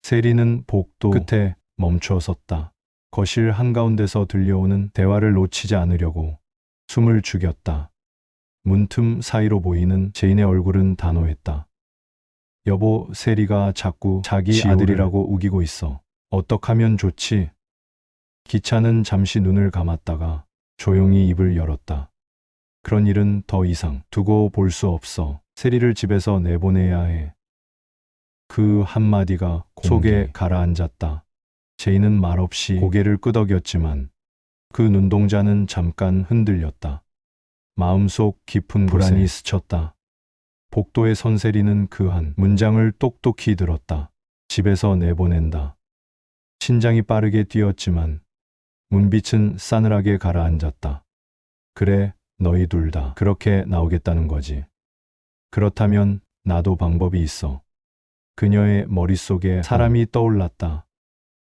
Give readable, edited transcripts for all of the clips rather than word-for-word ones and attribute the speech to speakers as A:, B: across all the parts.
A: 세리는 복도 끝에 멈춰 섰다. 거실 한가운데서 들려오는 대화를 놓치지 않으려고 숨을 죽였다. 문틈 사이로 보이는 제인의 얼굴은 단호했다. 여보, 세리가 자꾸 자기
B: 지우를
A: 아들이라고 우기고 있어. 어떡하면 좋지? 기찬은 잠시 눈을 감았다가 조용히 입을 열었다. 그런 일은 더 이상 두고 볼 수 없어. 세리를 집에서 내보내야 해. 그 한마디가 속에 가라앉았다. 제인은 말없이 고개를 끄덕였지만 그 눈동자는 잠깐 흔들렸다. 마음속 깊은 불안이 스쳤다. 복도에 선 세리는 그 한 문장을 똑똑히 들었다. 집에서 내보낸다. 심장이 빠르게 뛰었지만 문빛은 싸늘하게 가라앉았다. 그래, 너희 둘 다 그렇게 나오겠다는 거지. 그렇다면 나도 방법이 있어. 그녀의 머릿속에 사람이 떠올랐다.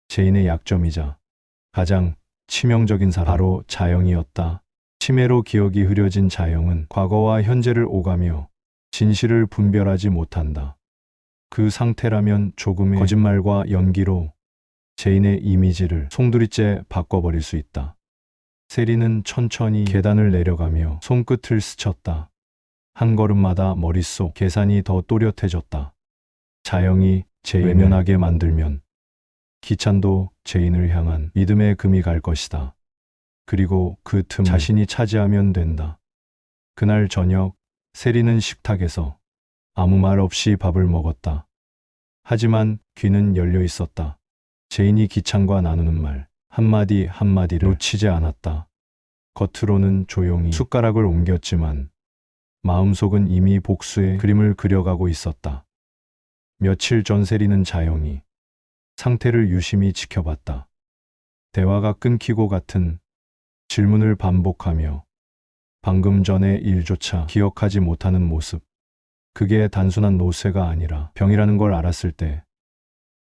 A: 제인의 약점이자 가장 치명적인 사람, 바로 자영이었다. 치매로 기억이 흐려진 자영은 과거와 현재를 오가며 진실을 분별하지 못한다. 그 상태라면 조금의 거짓말과 연기로 제인의 이미지를 송두리째 바꿔버릴 수 있다. 세리는 천천히 계단을 내려가며 손끝을 스쳤다. 한 걸음마다 머릿속 계산이 더 또렷해졌다. 자영이 제인을 외면하게 만들면 기찬도 제인을 향한 믿음의 금이 갈 것이다. 그리고 그 틈 자신이 차지하면 된다. 그날 저녁 세리는 식탁에서 아무 말 없이 밥을 먹었다. 하지만 귀는 열려 있었다. 제인이 기찬과 나누는 말 한마디 한마디를 놓치지 않았다. 겉으로는 조용히 숟가락을 옮겼지만 마음속은 이미 복수의 그림을 그려가고 있었다. 며칠 전 세리는 자영이 상태를 유심히 지켜봤다. 대화가 끊기고 같은 질문을 반복하며 방금 전의 일조차 기억하지 못하는 모습. 그게 단순한 노쇠가 아니라 병이라는 걸 알았을 때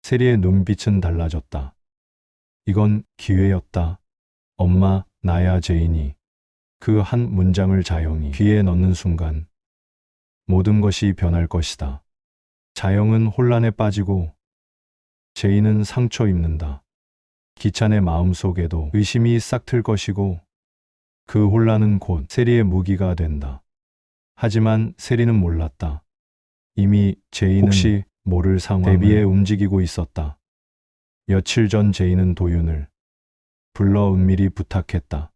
A: 세리의 눈빛은 달라졌다. 이건 기회였다. 엄마, 나야 제인이. 그 한 문장을 자영이 귀에 넣는 순간 모든 것이 변할 것이다. 자영은 혼란에 빠지고 제인은 상처 입는다. 기찬의 마음속에도 의심이 싹틀 것이고 그 혼란은 곧 세리의 무기가 된다. 하지만 세리는 몰랐다. 이미 제인은 혹시 모를 상황을 대비해 움직이고 있었다. 며칠 전 제인은 도윤을 불러 은밀히 부탁했다.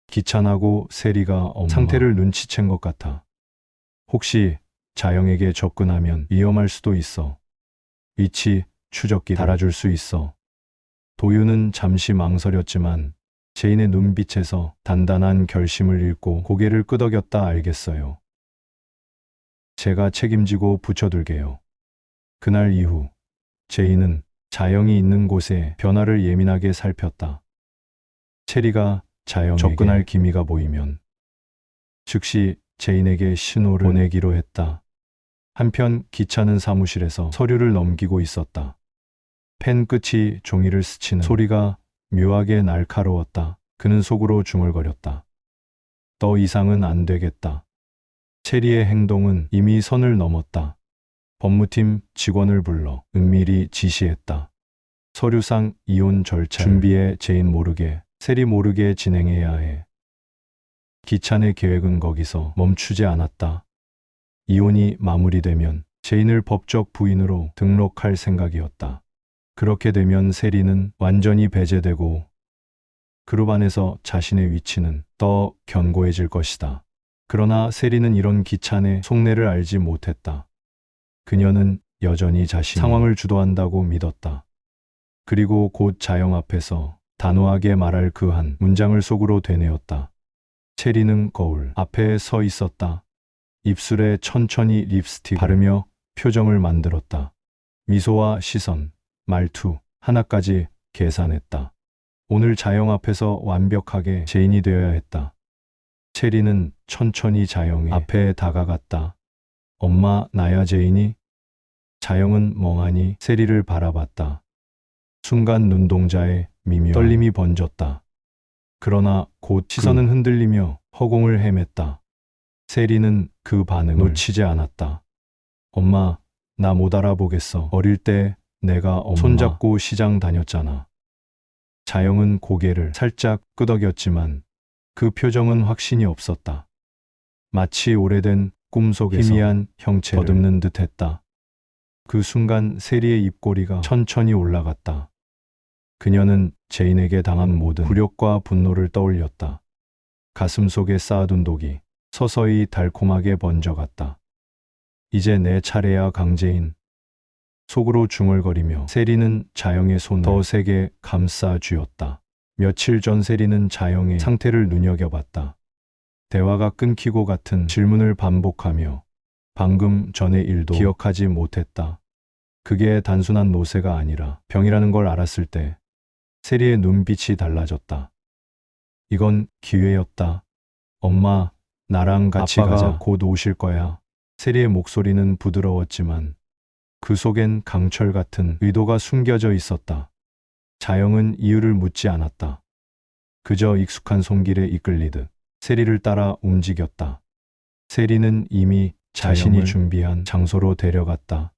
A: 기찬하고 세리가 엄마 상태를 눈치챈 것 같아. 혹시 자영에게 접근하면 위험할 수도 있어. 위치 추적기 달아줄 수 있어. 도윤은 잠시 망설였지만 제인의 눈빛에서 단단한 결심을 읽고 고개를 끄덕였다. 알겠어요. 제가 책임지고 붙여둘게요. 그날 이후 제인은 자영이 있는 곳에 변화를 예민하게 살폈다. 체리가 자영에게 접근할 기미가 보이면 즉시 제인에게 신호를 보내기로 했다. 한편 기찬은 사무실에서 서류를 넘기고 있었다. 펜 끝이 종이를 스치는 소리가 묘하게 날카로웠다. 그는 속으로 중얼거렸다. 더 이상은 안 되겠다. 체리의 행동은 이미 선을 넘었다. 법무팀 직원을 불러 은밀히 지시했다. 서류상 이혼 절차 준비해 제인 모르게, 세리 모르게 진행해야 해. 기찬의 계획은 거기서 멈추지 않았다. 이혼이 마무리되면 제인을 법적 부인으로 등록할 생각이었다. 그렇게 되면 세리는 완전히 배제되고 그룹 안에서 자신의 위치는 더 견고해질 것이다. 그러나 세리는 이런 기찬의 속내를 알지 못했다. 그녀는 여전히 자신이 상황을 주도한다고 믿었다. 그리고 곧 자영 앞에서 단호하게 말할 그 한 문장을 속으로 되뇌었다. 체리는 거울 앞에 서 있었다. 입술에 천천히 립스틱 바르며 표정을 만들었다. 미소와 시선, 말투 하나까지 계산했다. 오늘 자영 앞에서 완벽하게 제인이 되어야 했다. 체리는 천천히 자영의 앞에 다가갔다. 엄마, 나야 제인이? 자영은 멍하니 세리를 바라봤다. 순간 눈동자에 미묘한 떨림이 번졌다. 그러나 곧 시선은 흔들리며 허공을 헤맸다. 세리는 그 반응을 놓치지 않았다. 엄마, 나 못 알아보겠어. 어릴 때 내가 엄마 손잡고 시장 다녔잖아. 자영은 고개를 살짝 끄덕였지만 그 표정은 확신이 없었다. 마치 오래된 꿈속에서 희미한 형체를 더듬는 듯했다. 그 순간 세리의 입꼬리가 천천히 올라갔다. 그녀는 제인에게 당한 모든 굴욕과 분노를 떠올렸다. 가슴 속에 쌓아둔 독이 서서히 달콤하게 번져갔다. 이제 내 차례야, 강재인. 속으로 중얼거리며 세리는 자영의 손을 더 세게 감싸 쥐었다. 며칠 전 세리는 자영의 상태를 눈여겨봤다. 대화가 끊기고 같은 질문을 반복하며 방금 전의 일도 기억하지 못했다. 그게 단순한 노쇠가 아니라 병이라는 걸 알았을 때 세리의 눈빛이 달라졌다. 이건 기회였다. 엄마, 나랑 같이 가자. 곧 오실 거야. 세리의 목소리는 부드러웠지만 그 속엔 강철 같은 의도가 숨겨져 있었다. 자영은 이유를 묻지 않았다. 그저 익숙한 손길에 이끌리듯 세리를 따라 움직였다. 세리는 이미 자신이 준비한 장소로 데려갔다.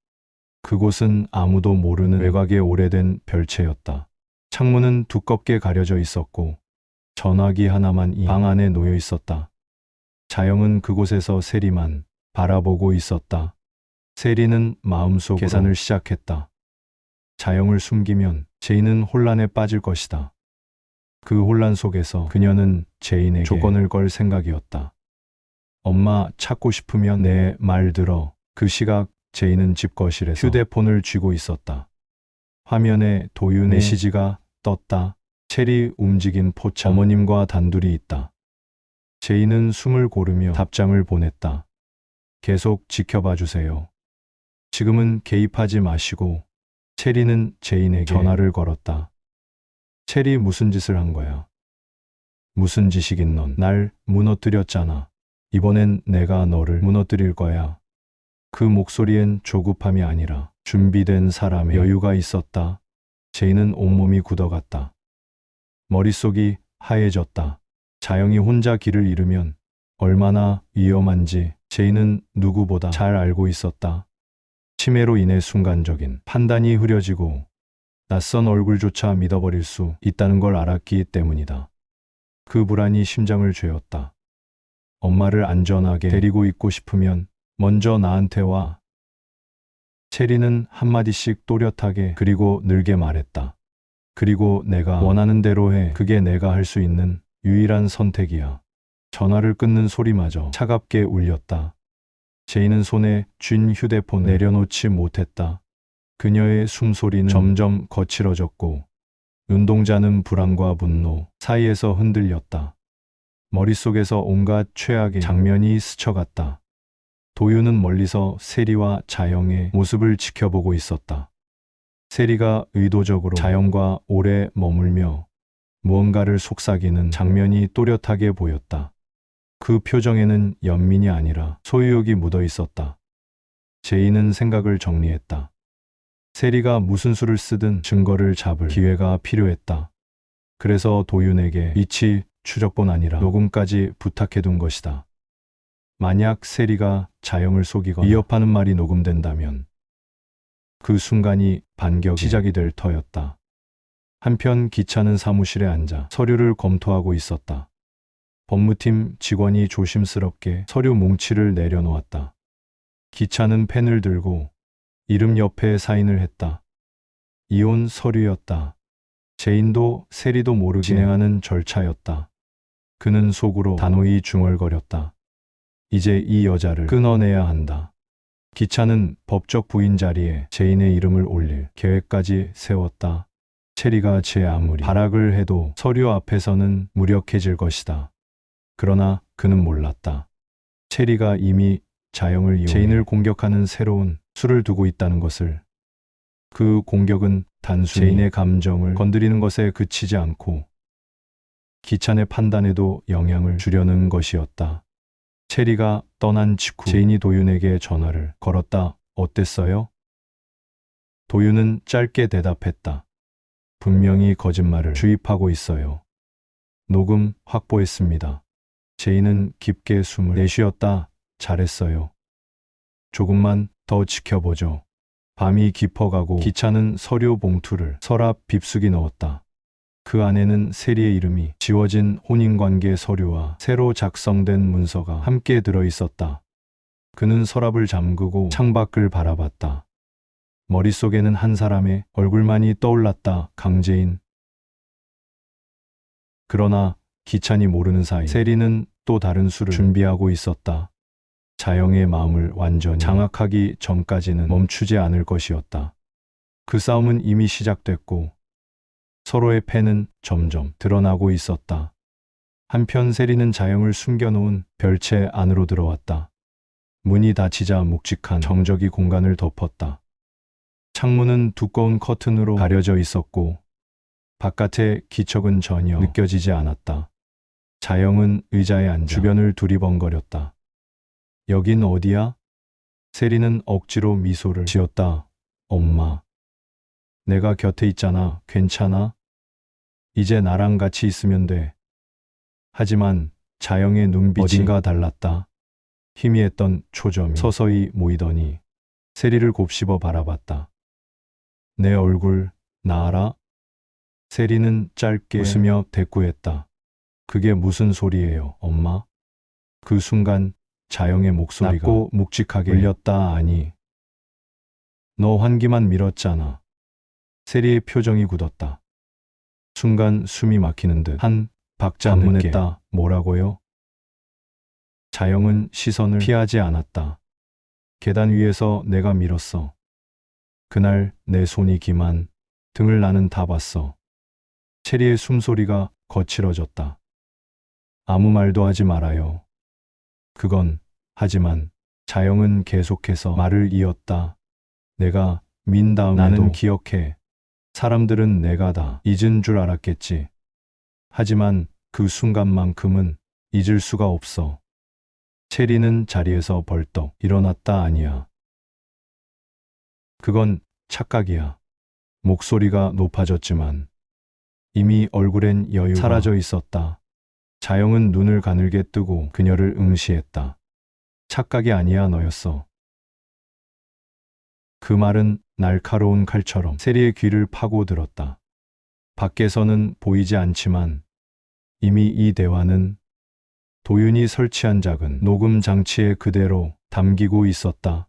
A: 그곳은 아무도 모르는 외곽의 오래된 별채였다. 창문은 두껍게 가려져 있었고 전화기 하나만 이 방 안에 놓여 있었다. 자영은 그곳에서 세리만 바라보고 있었다. 세리는 마음속 계산을 시작했다. 자영을 숨기면 제인은 혼란에 빠질 것이다. 그 혼란 속에서 그녀는 제인에게 조건을 걸 생각이었다. 엄마, 찾고 싶으면 내 말 들어. 그 시각 제인은 집거실에서 휴대폰을 쥐고 있었다. 화면에 도윤의 메시지가 떴다. 체리 움직인 포차. 어머님과 단둘이 있다. 제인은 숨을 고르며 답장을 보냈다. 계속 지켜봐 주세요. 지금은 개입하지 마시고. 체리는 제인에게 전화를 걸었다. 체리, 무슨 짓을 한 거야? 무슨 짓이긴. 넌 날 무너뜨렸잖아. 이번엔 내가 너를 무너뜨릴 거야. 그 목소리엔 조급함이 아니라 준비된 사람의 여유가 있었다. 제인은 온몸이 굳어갔다. 머릿속이 하얘졌다. 자영이 혼자 길을 잃으면 얼마나 위험한지 제인은 누구보다 잘 알고 있었다. 치매로 인해 순간적인 판단이 흐려지고 낯선 얼굴조차 믿어버릴 수 있다는 걸 알았기 때문이다. 그 불안이 심장을 죄었다. 엄마를 안전하게 데리고 있고 싶으면 먼저 나한테 와. 체리는 한마디씩 또렷하게 그리고 늘게 말했다. 그리고 내가 원하는 대로 해. 그게 내가 할 수 있는 유일한 선택이야. 전화를 끊는 소리마저 차갑게 울렸다. 제인은 손에 쥔 휴대폰을 내려놓지 못했다. 그녀의 숨소리는 점점 거칠어졌고 눈동자는 불안과 분노 사이에서 흔들렸다. 머릿속에서 온갖 최악의 장면이 스쳐갔다. 도윤은 멀리서 세리와 자영의 모습을 지켜보고 있었다. 세리가 의도적으로 자영과 오래 머물며 무언가를 속삭이는 장면이 또렷하게 보였다. 그 표정에는 연민이 아니라 소유욕이 묻어 있었다. 제인은 생각을 정리했다. 세리가 무슨 수를 쓰든 증거를 잡을 기회가 필요했다. 그래서 도윤에게 위치 추적본 아니라 녹음까지 부탁해둔 것이다. 만약 세리가 자영을 속이거나 위협하는 말이 녹음된다면 그 순간이 반격의 시작이 될 터였다. 한편 기차는 사무실에 앉아 서류를 검토하고 있었다. 법무팀 직원이 조심스럽게 서류 뭉치를 내려놓았다. 기차는 펜을 들고 이름 옆에 사인을 했다. 이혼 서류였다. 제인도 세리도 모르게 진행하는 절차였다. 그는 속으로 단호히 중얼거렸다. 이제 이 여자를 끊어내야 한다. 기차는 법적 부인 자리에 제인의 이름을 올릴 계획까지 세웠다. 체리가 제 아무리 발악을 해도 서류 앞에서는 무력해질 것이다. 그러나 그는 몰랐다. 체리가 이미 자영을 이용해 제인을 공격하는 새로운 수를 두고 있다는 것을. 그 공격은 단순히 제인의 감정을 건드리는 것에 그치지 않고 기찬의 판단에도 영향을 주려는 것이었다. 체리가 떠난 직후 제인이 도윤에게 전화를 걸었다. 어땠어요? 도윤은 짧게 대답했다. 분명히 거짓말을 주입하고 있어요. 녹음 확보했습니다. 제인은 깊게 숨을 내쉬었다. 잘했어요. 조금만 더 지켜보죠. 밤이 깊어가고 기차는 서류 봉투를 서랍 빕속에 넣었다. 그 안에는 세리의 이름이 지워진 혼인관계 서류와 새로 작성된 문서가 함께 들어 있었다. 그는 서랍을 잠그고 창밖을 바라봤다. 머릿속에는 한 사람의 얼굴만이 떠올랐다. 강재인. 그러나 기찬이 모르는 사이 세리는 또 다른 수를 준비하고 있었다. 자영의 마음을 완전히 장악하기 전까지는 멈추지 않을 것이었다. 그 싸움은 이미 시작됐고 서로의 패는 점점 드러나고 있었다. 한편 세리는 자영을 숨겨놓은 별채 안으로 들어왔다. 문이 닫히자 묵직한 정적이 공간을 덮었다. 창문은 두꺼운 커튼으로 가려져 있었고 바깥의 기척은 전혀 느껴지지 않았다. 자영은 의자에 앉아 주변을 두리번거렸다. 여긴 어디야? 세리는 억지로 미소를 지었다. 엄마. 내가 곁에 있잖아. 괜찮아? 이제 나랑 같이 있으면 돼. 하지만 자영의 눈빛이 어딘가 달랐다. 희미했던 초점이 서서히 모이더니 세리를 곱씹어 바라봤다. 내 얼굴 나 알아? 세리는 짧게 웃으며 대꾸했다. 그게 무슨 소리예요, 엄마? 그 순간 자영의 목소리가 낮고 묵직하게 울렸다. 아니, 너 환기만 밀었잖아. 세리의 표정이 굳었다. 순간 숨이 막히는 듯 한 박자 늦게 뭐라고요? 자영은 시선을 피하지 않았다. 계단 위에서 내가 밀었어. 그날 내 손이 기만 등을 나는 다 봤어. 체리의 숨소리가 거칠어졌다. 아무 말도 하지 말아요. 그건 하지만 자영은 계속해서 말을 이었다. 내가 민 다음에도 나는 기억해. 사람들은 내가 다 잊은 줄 알았겠지. 하지만 그 순간만큼은 잊을 수가 없어. 체리는 자리에서 벌떡 일어났다. 아니야. 그건 착각이야. 목소리가 높아졌지만 이미 얼굴엔 여유가 사라져 있었다. 자영은 눈을 가늘게 뜨고 그녀를 응시했다. 착각이 아니야, 너였어. 그 말은 날카로운 칼처럼 세리의 귀를 파고들었다. 밖에서는 보이지 않지만 이미 이 대화는 도윤이 설치한 작은 녹음 장치에 그대로 담기고 있었다.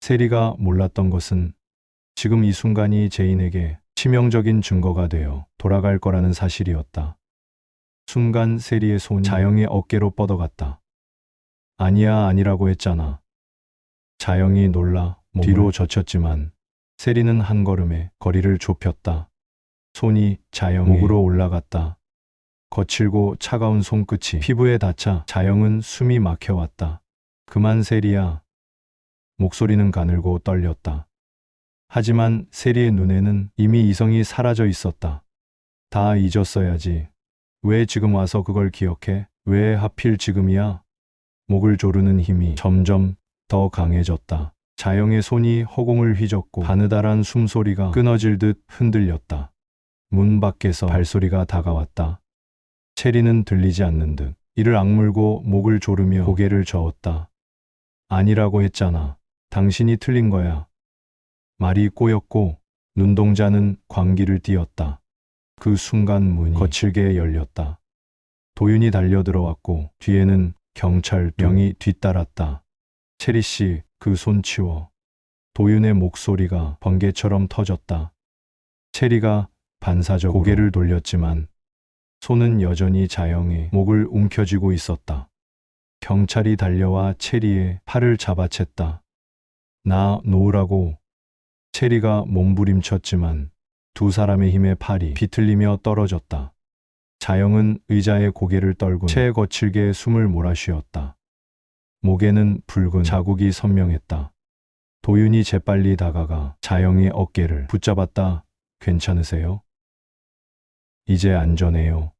A: 세리가 몰랐던 것은 지금 이 순간이 제인에게 치명적인 증거가 되어 돌아갈 거라는 사실이었다. 순간 세리의 손이 자영의 어깨로 뻗어갔다. 아니야, 아니라고 했잖아. 자영이 놀라 뒤로 젖혔지만 세리는 한 걸음에 거리를 좁혔다. 손이 자영의 목으로 올라갔다. 거칠고 차가운 손끝이 피부에 닿자 자영은 숨이 막혀왔다. 그만 세리야. 목소리는 가늘고 떨렸다. 하지만 세리의 눈에는 이미 이성이 사라져 있었다. 다 잊었어야지. 왜 지금 와서 그걸 기억해? 왜 하필 지금이야? 목을 조르는 힘이 점점 더 강해졌다. 자영의 손이 허공을 휘젓고 가느다란 숨소리가 끊어질 듯 흔들렸다. 문 밖에서 발소리가 다가왔다. 체리는 들리지 않는 듯 이를 악물고 목을 조르며 고개를 저었다. 아니라고 했잖아. 당신이 틀린 거야. 말이 꼬였고 눈동자는 광기를 띄었다. 그 순간 문이 거칠게 열렸다. 도윤이 달려들어왔고 뒤에는 경찰병이 뒤따랐다. 체리 씨, 그 손 치워. 도윤의 목소리가 번개처럼 터졌다. 체리가 반사적으로 고개를 돌렸지만 손은 여전히 자영의 목을 움켜쥐고 있었다. 경찰이 달려와 체리의 팔을 잡아챘다. 나 놓으라고. 체리가 몸부림쳤지만 두 사람의 힘에 팔이 비틀리며 떨어졌다. 자영은 의자에 고개를 떨군 채 거칠게 숨을 몰아쉬었다. 목에는 붉은 자국이 선명했다. 도윤이 재빨리 다가가 자영의 어깨를 붙잡았다. 괜찮으세요? 이제 안전해요.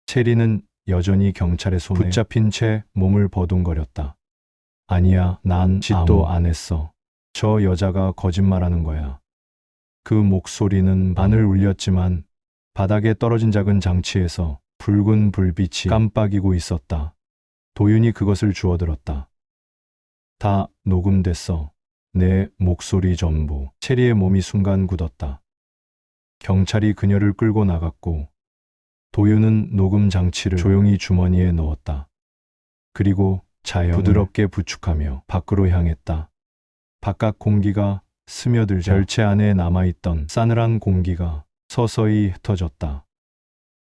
A: 체리는 여전히 경찰의 손에 붙잡힌 채 몸을 버둥거렸다. 아니야, 난 짓도 안 했어. 저 여자가 거짓말하는 거야. 그 목소리는 마늘 울렸지만 바닥에 떨어진 작은 장치에서 붉은 불빛이 깜빡이고 있었다. 도윤이 그것을 주워들었다. 다 녹음됐어. 내 목소리 전부. 체리의 몸이 순간 굳었다. 경찰이 그녀를 끌고 나갔고 도윤은 녹음 장치를 조용히 주머니에 넣었다. 그리고 자연을 부드럽게 부축하며 밖으로 향했다. 바깥 공기가 스며들자 별채 안에 남아있던 싸늘한 공기가 서서히 흩어졌다.